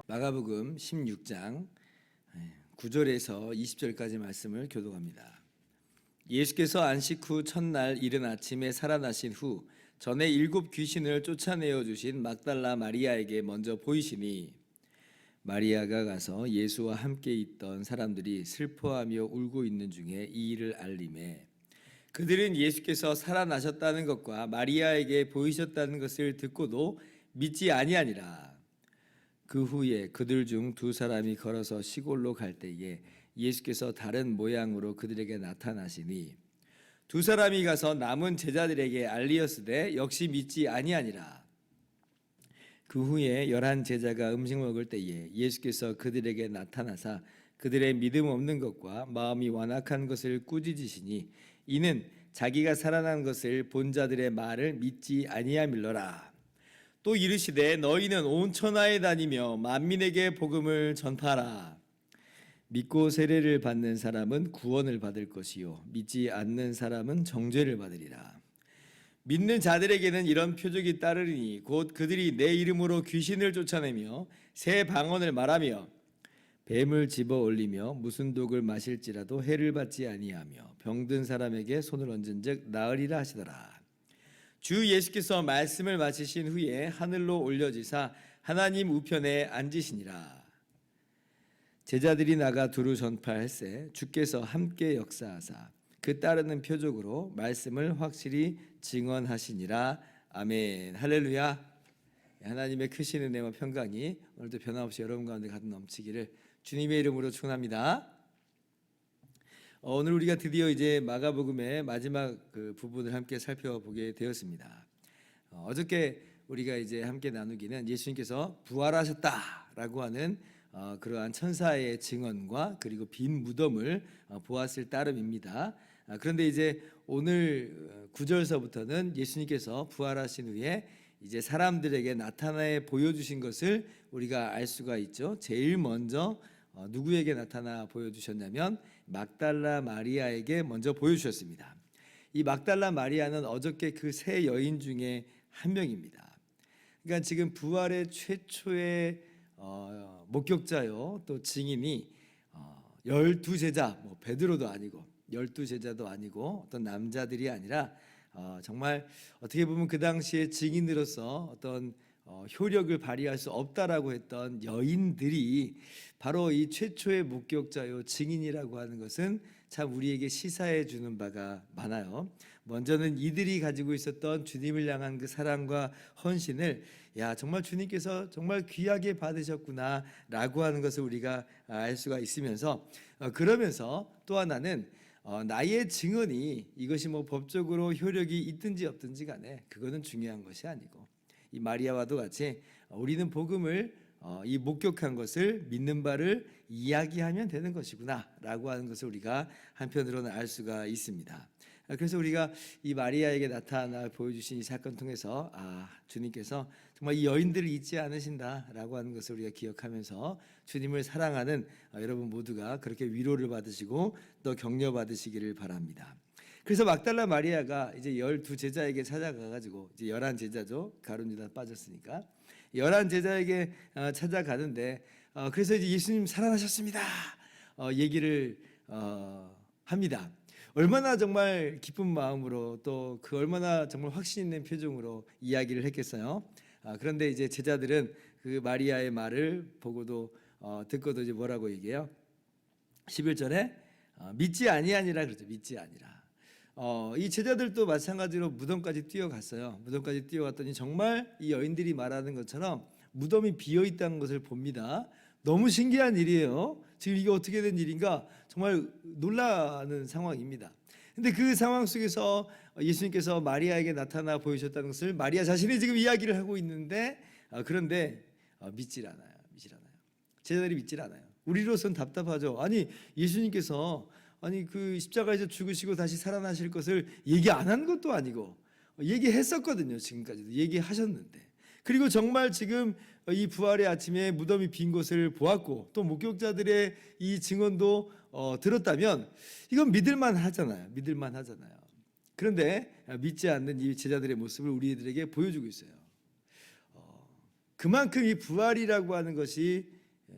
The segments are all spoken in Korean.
마가복음 16장 9절에서 20절까지 말씀을 교독합니다. 예수께서 안식 후 첫날 이른 아침에 살아나신 후 전에 7 귀신을 쫓아내어 주신 막달라 마리아에게 먼저 보이시니 마리아가 가서 예수와 함께 있던 사람들이 슬퍼하며 울고 있는 중에 이 일을 알림에 그들은 예수께서 살아나셨다는 것과 마리아에게 보이셨다는 것을 듣고도 믿지 아니하니라. 그 후에 그들 중 2 사람이 걸어서 시골로 갈 때에 예수께서 다른 모양으로 그들에게 나타나시니 2 사람이 가서 남은 제자들에게 알리었으되 역시 믿지 아니하니라. 그 후에 11 제자가 음식 먹을 때에 예수께서 그들에게 나타나사 그들의 믿음 없는 것과 마음이 완악한 것을 꾸짖으시니 이는 자기가 살아난 것을 본 자들의 말을 믿지 아니함일러라. 또 이르시되 너희는 온 천하에 다니며 만민에게 복음을 전파하라. 믿고 세례를 받는 사람은 구원을 받을 것이요 믿지 않는 사람은 정죄를 받으리라. 믿는 자들에게는 이런 표적이 따르리니 곧 그들이 내 이름으로 귀신을 쫓아내며 새 방언을 말하며 뱀을 집어 올리며 무슨 독을 마실지라도 해를 받지 아니하며 병든 사람에게 손을 얹은즉 나으리라 하시더라. 주 예수께서 말씀을 마치신 후에 하늘로 올려지사 하나님 우편에 앉으시니라. 제자들이 나가 두루 전파할세 주께서 함께 역사하사 그 따르는 표적으로 말씀을 확실히 증언하시니라. 아멘. 할렐루야. 하나님의 크신 은혜와 평강이 오늘도 변함없이 여러분 가운데 가득 넘치기를 주님의 이름으로 축원합니다. 오늘 우리가 드디어 이제 마가복음의 마지막 그 부분을 함께 살펴보게 되었습니다. 어저께 우리가 이제 함께 나누기는 예수님께서 부활하셨다라고 하는 그러한 천사의 증언과 그리고 빈 무덤을 보았을 따름입니다. 그런데 이제 오늘 9절서부터는 예수님께서 부활하신 후에 이제 사람들에게 나타내 보여주신 것을 우리가 알 수가 있죠. 제일 먼저 누구에게 나타나 보여주셨냐면 막달라 마리아에게 먼저 보여주셨습니다. 이 막달라 마리아는 어저께 그 세 여인 중에 한 명입니다. 그러니까 지금 부활의 최초의 목격자요 또 증인이 12 제자, 뭐 베드로도 아니고 12 제자도 아니고 어떤 남자들이 아니라 정말 어떻게 보면 그 당시에 증인으로서 어떤 효력을 발휘할 수 없다라고 했던 여인들이 바로 이 최초의 목격자요 증인이라고 하는 것은 참 우리에게 시사해 주는 바가 많아요. 먼저는 이들이 가지고 있었던 주님을 향한 그 사랑과 헌신을 정말 주님께서 정말 귀하게 받으셨구나라고 하는 것을 우리가 알 수가 있으면서 그러면서 또 하나는 나의 증언이 이것이 뭐 법적으로 효력이 있든지 없든지 간에 그거는 중요한 것이 아니고 이 마리아와도 같이 우리는 복음을 이 목격한 것을 믿는 바를 이야기하면 되는 것이구나라고 하는 것을 우리가 한편으로는 알 수가 있습니다. 그래서 우리가 이 마리아에게 나타나 보여주신 이 사건 통해서 주님께서 정말 이 여인들을 잊지 않으신다라고 하는 것을 우리가 기억하면서 주님을 사랑하는 여러분 모두가 그렇게 위로를 받으시고 또 격려 받으시기를 바랍니다. 그래서 막달라 마리아가 이제 12 제자에게 찾아가가지고 이제 11 제자죠. 가룟 유다 빠졌으니까 11 제자에게 찾아가는데 그래서 이제 예수님 살아나셨습니다. 얘기를 합니다. 얼마나 정말 기쁜 마음으로 또 그 얼마나 정말 확신 있는 표정으로 이야기를 했겠어요. 그런데 이제 제자들은 그 마리아의 말을 보고도 듣고도 이제 뭐라고 얘기해요? 11절에 믿지 아니하니라 그러죠. 믿지 아니라. 이 제자들도 마찬가지로 무덤까지 뛰어갔어요. 무덤까지 뛰어갔더니 정말 이 여인들이 말하는 것처럼 무덤이 비어 있다는 것을 봅니다. 너무 신기한 일이에요. 지금 이게 어떻게 된 일인가 정말 놀라는 상황입니다. 근데 그 상황 속에서 예수님께서 마리아에게 나타나 보이셨다는 것을 마리아 자신이 지금 이야기를 하고 있는데 그런데 믿질 않아요. 제자들이 믿질 않아요. 우리로서는 답답하죠. 아니 예수님께서 그 십자가에서 죽으시고 다시 살아나실 것을 얘기 안 한 것도 아니고 얘기했었거든요. 지금까지도 얘기하셨는데. 그리고 정말 지금 이 부활의 아침에 무덤이 빈 곳을 보았고 또 목격자들의 이 증언도 들었다면 이건 믿을만 하잖아요. 믿을만 하잖아요. 그런데 믿지 않는 이 제자들의 모습을 우리들에게 보여주고 있어요. 그만큼 이 부활이라고 하는 것이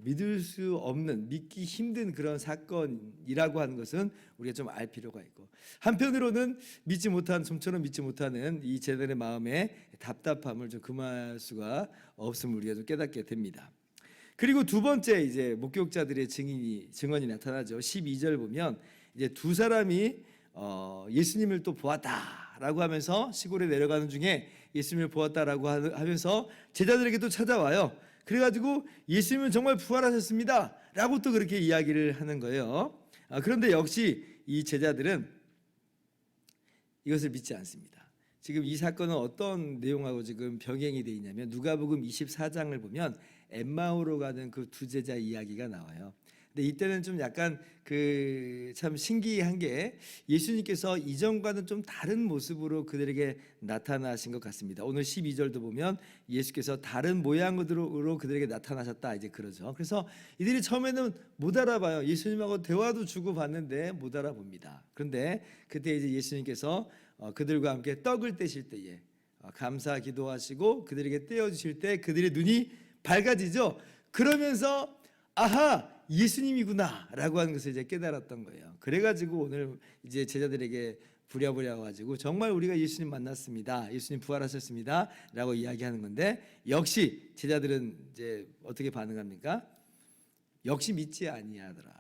믿을 수 없는, 믿기 힘든 그런 사건이라고 하는 것은 우리가 좀 알 필요가 있고, 한편으로는 좀처럼 믿지 못하는 이 제자들의 마음에 답답함을 좀 금할 수가 없음을 우리가 좀 깨닫게 됩니다. 그리고 두 번째 이제 목격자들의 증언이 나타나죠. 12절 보면 이제 두 사람이 예수님을 또 보았다라고 하면서 시골에 내려가는 중에 예수님을 보았다라고 하면서 제자들에게도 찾아와요. 그래가지고 예수님은 정말 부활하셨습니다 라고 또 그렇게 이야기를 하는 거예요. 그런데 역시 이 제자들은 이것을 믿지 않습니다. 지금 이 사건은 어떤 내용하고 지금 병행이 되어 있냐면 누가복음 24장을 보면 엠마오로 가는 그 두 제자 이야기가 나와요. 근데 이때는 좀 약간 참 신기한 게 예수님께서 이전과는 좀 다른 모습으로 그들에게 나타나신 것 같습니다. 오늘 12절도 보면 예수께서 다른 모양으로 그들에게 나타나셨다 이제 그러죠. 그래서 이들이 처음에는 못 알아봐요. 예수님하고 대화도 주고받는데 못 알아봅니다. 그런데 그때 이제 예수님께서 그들과 함께 떡을 떼실 때에 감사 기도하시고 그들에게 떼어주실 때 그들의 눈이 밝아지죠. 그러면서 아하, 예수님이구나라고 하는 것을 이제 깨달았던 거예요. 그래가지고 오늘 이제 제자들에게 부랴부랴 가지고 정말 우리가 예수님 만났습니다, 예수님 부활하셨습니다라고 이야기하는 건데, 역시 제자들은 이제 어떻게 반응합니까? 역시 믿지 아니하더라.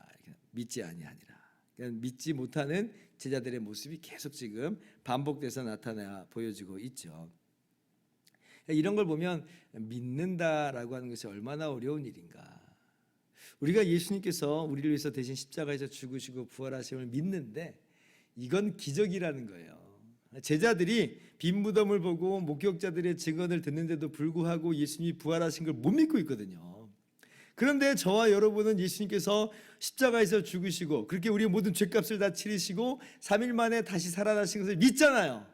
믿지 아니하니라. 그러니까 믿지 못하는 제자들의 모습이 계속 지금 반복돼서 나타나 보여지고 있죠. 이런 걸 보면 믿는다라고 하는 것이 얼마나 어려운 일인가. 우리가 예수님께서 우리를 위해서 대신 십자가에서 죽으시고 부활하심을 믿는데 이건 기적이라는 거예요. 제자들이 빈 무덤을 보고 목격자들의 증언을 듣는데도 불구하고 예수님이 부활하신 걸 못 믿고 있거든요. 그런데 저와 여러분은 예수님께서 십자가에서 죽으시고 그렇게 우리의 모든 죄값을 다 치르시고 3일 만에 다시 살아나신 것을 믿잖아요.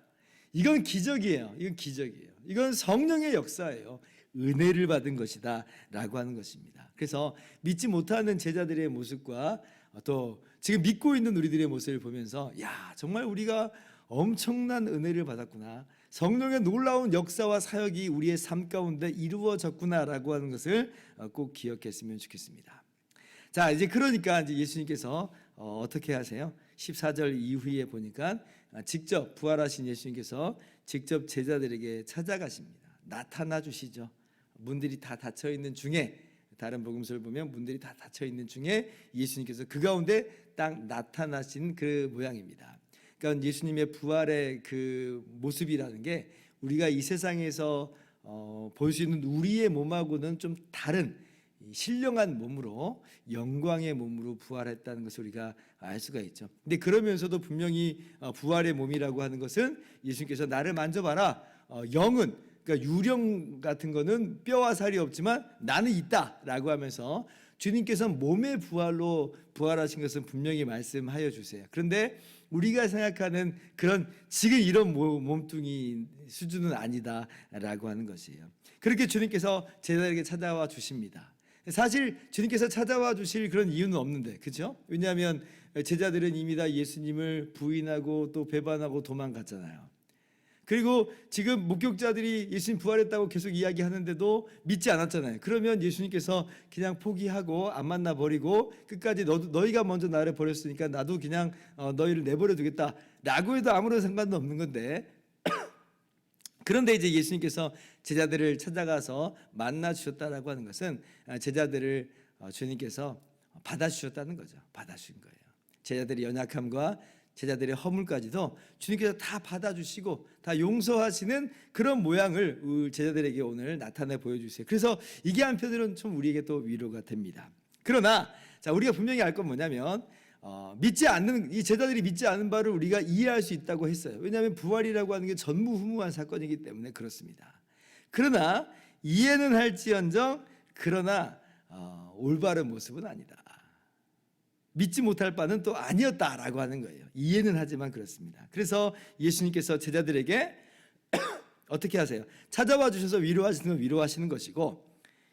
이건 기적이에요. 이건 기적이에요. 이건 성령의 역사예요. 은혜를 받은 것이다 라고 하는 것입니다. 그래서 믿지 못하는 제자들의 모습과 또 지금 믿고 있는 우리들의 모습을 보면서 야, 정말 우리가 엄청난 은혜를 받았구나, 성령의 놀라운 역사와 사역이 우리의 삶 가운데 이루어졌구나 라고 하는 것을 꼭 기억했으면 좋겠습니다. 자, 이제 그러니까 이제 예수님께서 어떻게 하세요? 14절 이후에 보니까 직접 부활하신 예수님께서 직접 제자들에게 찾아가십니다. 나타나 주시죠. 문들이 다 닫혀 있는 중에, 다른 복음서를 보면 문들이 다 닫혀 있는 중에 예수님께서 그 가운데 딱 나타나신 그 모양입니다. 그러니까 예수님의 부활의 그 모습이라는 게 우리가 이 세상에서 볼 수 있는 우리의 몸하고는 좀 다른 신령한 몸으로, 영광의 몸으로 부활했다는 것을 우리가 알 수가 있죠. 근데 그러면서도 분명히 부활의 몸이라고 하는 것은 예수님께서 나를 만져봐라, 영은, 그러니까 유령 같은 거는 뼈와 살이 없지만 나는 있다라고 하면서 주님께서 몸의 부활로 부활하신 것은 분명히 말씀하여 주세요. 그런데 우리가 생각하는 그런 지금 이런 몸뚱이 수준은 아니다라고 하는 것이에요. 그렇게 주님께서 제자들에게 찾아와 주십니다. 사실 주님께서 찾아와 주실 그런 이유는 없는데, 그렇죠? 왜냐하면 제자들은 이미 다 예수님을 부인하고 또 배반하고 도망갔잖아요. 그리고 지금 목격자들이 예수님 부활했다고 계속 이야기하는데도 믿지 않았잖아요. 그러면 예수님께서 그냥 포기하고 안 만나버리고 끝까지 너희가 먼저 나를 버렸으니까 나도 그냥 너희를 내버려 두겠다라고 해도 아무런 상관도 없는 건데, 그런데 이제 예수님께서 제자들을 찾아가서 만나 주셨다라고 하는 것은 제자들을 주님께서 받아주셨다는 거죠. 받아주신 거예요. 제자들의 연약함과 제자들의 허물까지도 주님께서 다 받아주시고 다 용서하시는 그런 모양을 제자들에게 오늘 나타내 보여주세요. 그래서 이게 한편으로는 좀 우리에게 또 위로가 됩니다. 그러나 자, 우리가 분명히 알 건 뭐냐면 믿지 않는 이 제자들이 믿지 않는 바를 우리가 이해할 수 있다고 했어요. 왜냐하면 부활이라고 하는 게 전무후무한 사건이기 때문에 그렇습니다. 그러나 이해는 할지언정 그러나 올바른 모습은 아니다. 믿지 못할 바는 또 아니었다라고 하는 거예요. 이해는 하지만 그렇습니다. 그래서 예수님께서 제자들에게 어떻게 하세요? 찾아와 주셔서 위로하시는 건 위로하시는 것이고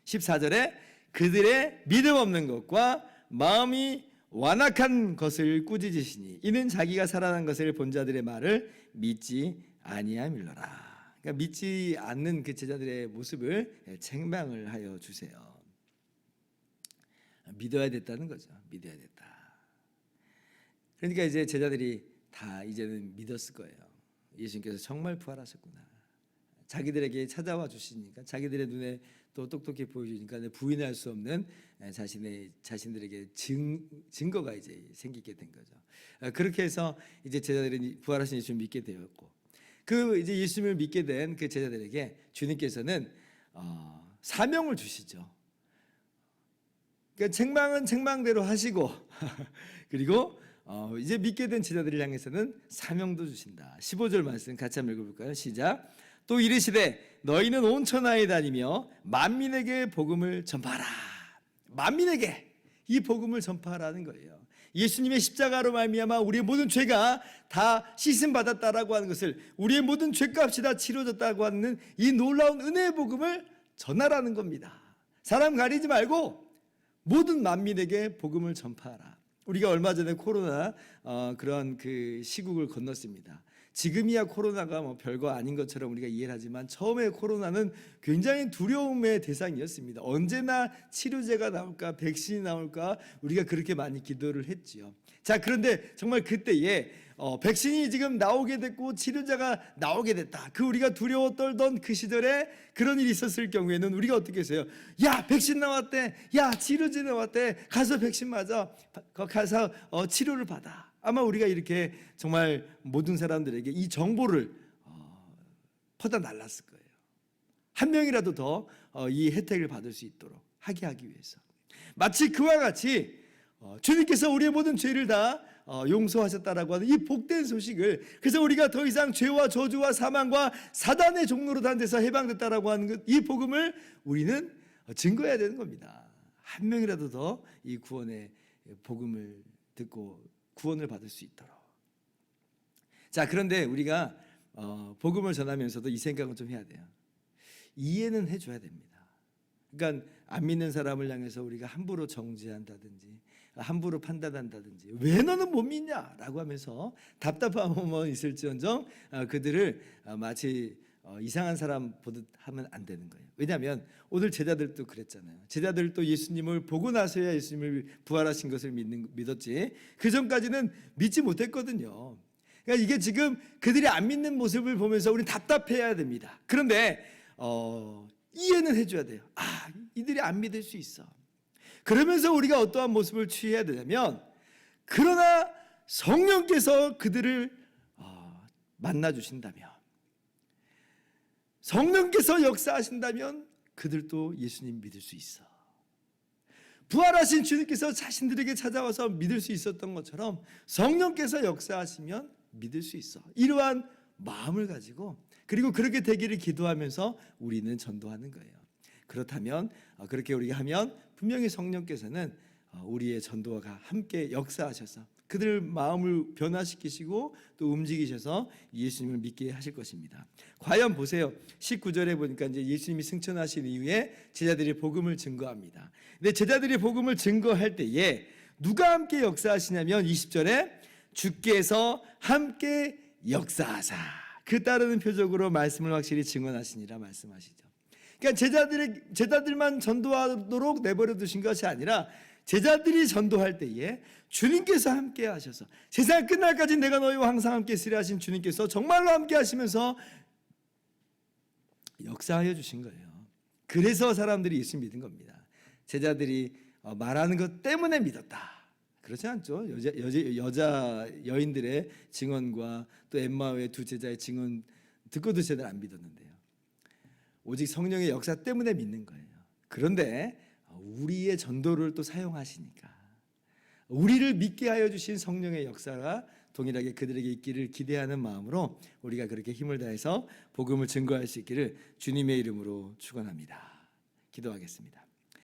14절에 그들의 믿음 없는 것과 마음이 완악한 것을 꾸짖으시니 이는 자기가 살아난 것을 본 자들의 말을 믿지 아니함일러라. 그러니까 믿지 않는 그 제자들의 모습을 책망을 하여 주세요. 믿어야 됐다는 거죠. 믿어야 됐다. 그러니까 이제 제자들이 다 이제는 믿었을 거예요. 예수님께서 정말 부활하셨구나. 자기들에게 찾아와 주시니까 자기들의 눈에 또 똑똑히 보여주니까 부인할 수 없는 자신들에게 증거가 이제 생기게 된 거죠. 그렇게 해서 이제 제자들이 부활하신 예수를 믿게 되었고, 그 이제 예수님을 믿게 된 그 제자들에게 주님께서는 사명을 주시죠. 그러니까 책망은 책망대로 하시고 그리고 이제 믿게 된 제자들을 향해서는 사명도 주신다. 15절 말씀 같이 한번 읽어볼까요? 시작. 또 이르시되 너희는 온 천하에 다니며 만민에게 복음을 전파하라. 만민에게 이 복음을 전파하라는 거예요. 예수님의 십자가로 말미암아 우리의 모든 죄가 다 씻음 받았다라고 하는 것을, 우리의 모든 죄값이 다 치러졌다고 하는 이 놀라운 은혜의 복음을 전하라는 겁니다. 사람 가리지 말고 모든 만민에게 복음을 전파하라. 우리가 얼마 전에 코로나 그런 그 시국을 건넜습니다. 지금이야 코로나가 뭐 별거 아닌 것처럼 우리가 이해를 하지만 처음에 코로나는 굉장히 두려움의 대상이었습니다. 언제나 치료제가 나올까, 백신이 나올까, 우리가 그렇게 많이 기도를 했지요. 자, 그런데 정말 그때에 백신이 지금 나오게 됐고 치료제가 나오게 됐다. 그 우리가 두려워 떨던 그 시절에 그런 일이 있었을 경우에는 우리가 어떻게 했어요? 야, 백신 나왔대. 야, 치료제 나왔대. 가서 백신 맞아. 가서 치료를 받아. 아마 우리가 이렇게 정말 모든 사람들에게 이 정보를 퍼다 날랐을 거예요. 한 명이라도 더 이 혜택을 받을 수 있도록 하게 하기 위해서. 마치 그와 같이 주님께서 우리의 모든 죄를 다 용서하셨다라고 하는 이 복된 소식을, 그래서 우리가 더 이상 죄와 저주와 사망과 사단의 종로로 단 데서 해방됐다라고 하는 이 복음을 우리는 증거해야 되는 겁니다. 한 명이라도 더 이 구원의 복음을 듣고 구원을 받을 수 있도록. 자, 그런데 우리가 복음을 전하면서도 이 생각은 좀 해야 돼요. 이해는 해줘야 됩니다. 그러니까 안 믿는 사람을 향해서 우리가 함부로 정죄한다든지 함부로 판단한다든지 왜 너는 못 믿냐라고 하면서 답답한 마음은 있을지언정 그들을 마치 이상한 사람 보듯 하면 안 되는 거예요. 왜냐하면 오늘 제자들도 그랬잖아요. 제자들도 예수님을 보고 나서야 예수님을 부활하신 것을 믿었지 그 전까지는 믿지 못했거든요. 그러니까 이게 지금 그들이 안 믿는 모습을 보면서 우리는 답답해야 됩니다. 그런데 이해는 해줘야 돼요. 아, 이들이 안 믿을 수 있어. 그러면서 우리가 어떠한 모습을 취해야 되냐면, 그러나 성령께서 그들을 만나주신다면, 성령께서 역사하신다면 그들도 예수님 믿을 수 있어. 부활하신 주님께서 자신들에게 찾아와서 믿을 수 있었던 것처럼 성령께서 역사하시면 믿을 수 있어. 이러한 마음을 가지고, 그리고 그렇게 되기를 기도하면서 우리는 전도하는 거예요. 그렇다면 그렇게 우리가 하면 분명히 성령께서는 우리의 전도가 함께 역사하셔서 그들 마음을 변화시키시고 또 움직이셔서 예수님을 믿게 하실 것입니다. 과연 보세요. 19절에 보니까 이제 예수님이 승천하신 이후에 제자들이 복음을 증거합니다. 근데 제자들이 복음을 증거할 때에 누가 함께 역사하시냐면 20절에 주께서 함께 역사하사, 그 따르는 표적으로 말씀을 확실히 증언하시니라 말씀하시죠. 그러니까 제자들만 전도하도록 내버려 두신 것이 아니라 제자들이 전도할 때에 주님께서 함께 하셔서, 세상 끝날까지 내가 너희와 항상 함께 있으리 하신 주님께서 정말로 함께 하시면서 역사하여 주신 거예요. 그래서 사람들이 예수 믿은 겁니다. 제자들이 말하는 것 때문에 믿었다, 그렇지 않죠. 여자 여인들의 증언과 또 엠마오의 두 제자의 증언 듣고도 제대로 안 믿었는데요. 오직 성령의 역사 때문에 믿는 거예요. 그런데 우리의 전도를 또 사용하시니까 우리를 믿게 하여 주신 성령의 역사가 동일하게 그들에게 있기를 기대하는 마음으로 우리가 그렇게 힘을 다해서 복음을 증거할 수 있기를 주님의 이름으로 축원합니다. 기도하겠습니다.